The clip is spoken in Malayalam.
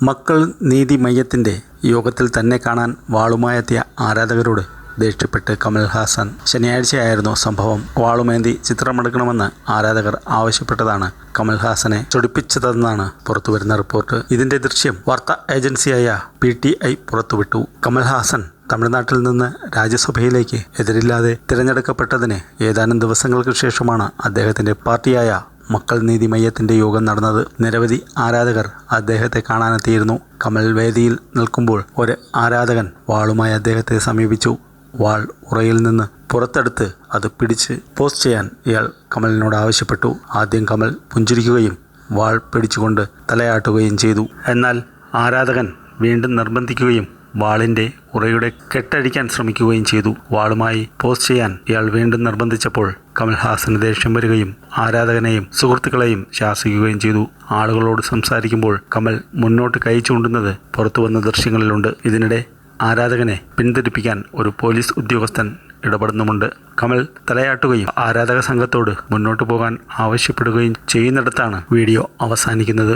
മക്കൾ നീതി മയ്യത്തിൻ്റെ യോഗത്തിൽ തന്നെ കാണാൻ വാളുമായെത്തിയ ആരാധകരോട് ദേഷ്യപ്പെട്ട് കമൽഹാസൻ. ശനിയാഴ്ചയായിരുന്നു സംഭവം. വാളുമേന്തി ചിത്രമെടുക്കണമെന്ന് ആരാധകർ ആവശ്യപ്പെട്ടതാണ് കമൽഹാസനെ ചൊടിപ്പിച്ചതെന്നാണ് പുറത്തുവരുന്ന റിപ്പോർട്ട്. ഇതിന്റെ ദൃശ്യം വാർത്താ ഏജൻസിയായ PTI പുറത്തുവിട്ടു. കമൽഹാസൻ തമിഴ്നാട്ടിൽ നിന്ന് രാജ്യസഭയിലേക്ക് എതിരില്ലാതെ തിരഞ്ഞെടുക്കപ്പെട്ടതിന് ഏതാനും ദിവസങ്ങൾക്ക് ശേഷമാണ് അദ്ദേഹത്തിന്റെ പാർട്ടിയായ മക്കൾ നീതി മയ്യത്തിൻ്റെ യോഗം നടന്നത്. നിരവധി ആരാധകർ അദ്ദേഹത്തെ കാണാനെത്തിയിരുന്നു. കമൽ വേദിയിൽ നിൽക്കുമ്പോൾ ഒരു ആരാധകൻ വാളുമായി അദ്ദേഹത്തെ സമീപിച്ചു. വാൾ ഉറയിൽ നിന്ന് പുറത്തെടുത്ത് അത് പിടിച്ച് പോസ്റ്റ് ചെയ്യാൻ ഇയാൾ കമലിനോട് ആവശ്യപ്പെട്ടു. ആദ്യം കമൽ പുഞ്ചിരിക്കുകയും വാൾ പിടിച്ചുകൊണ്ട് തലയാട്ടുകയും ചെയ്തു. എന്നാൽ ആരാധകൻ വീണ്ടും നിർബന്ധിക്കുകയും വാളിൻ്റെ ഉറയുടെ കെട്ടഴിക്കാൻ ശ്രമിക്കുകയും ചെയ്തു. വാളുമായി പോസ്റ്റ് ചെയ്യാൻ ഇയാൾ വീണ്ടും നിർബന്ധിച്ചപ്പോൾ കമൽഹാസന് ദേഷ്യം വരികയും ആരാധകനെയും സുഹൃത്തുക്കളെയും ശാസിക്കുകയും ചെയ്തു. ആളുകളോട് സംസാരിക്കുമ്പോൾ കമൽ മുന്നോട്ട് കൈ ചൂണ്ടുന്നത് പുറത്തു വന്ന ദൃശ്യങ്ങളിലുണ്ട്. ഇതിനിടെ ആരാധകനെ പിന്തിരിപ്പിക്കാൻ ഒരു പോലീസ് ഉദ്യോഗസ്ഥൻ ഇടപെടുന്നുമുണ്ട്. കമൽ തലയാട്ടുകയും ആരാധക സംഘത്തോട് മുന്നോട്ടു പോകാൻ ആവശ്യപ്പെടുകയും ചെയ്യുന്നിടത്താണ് വീഡിയോ അവസാനിക്കുന്നത്.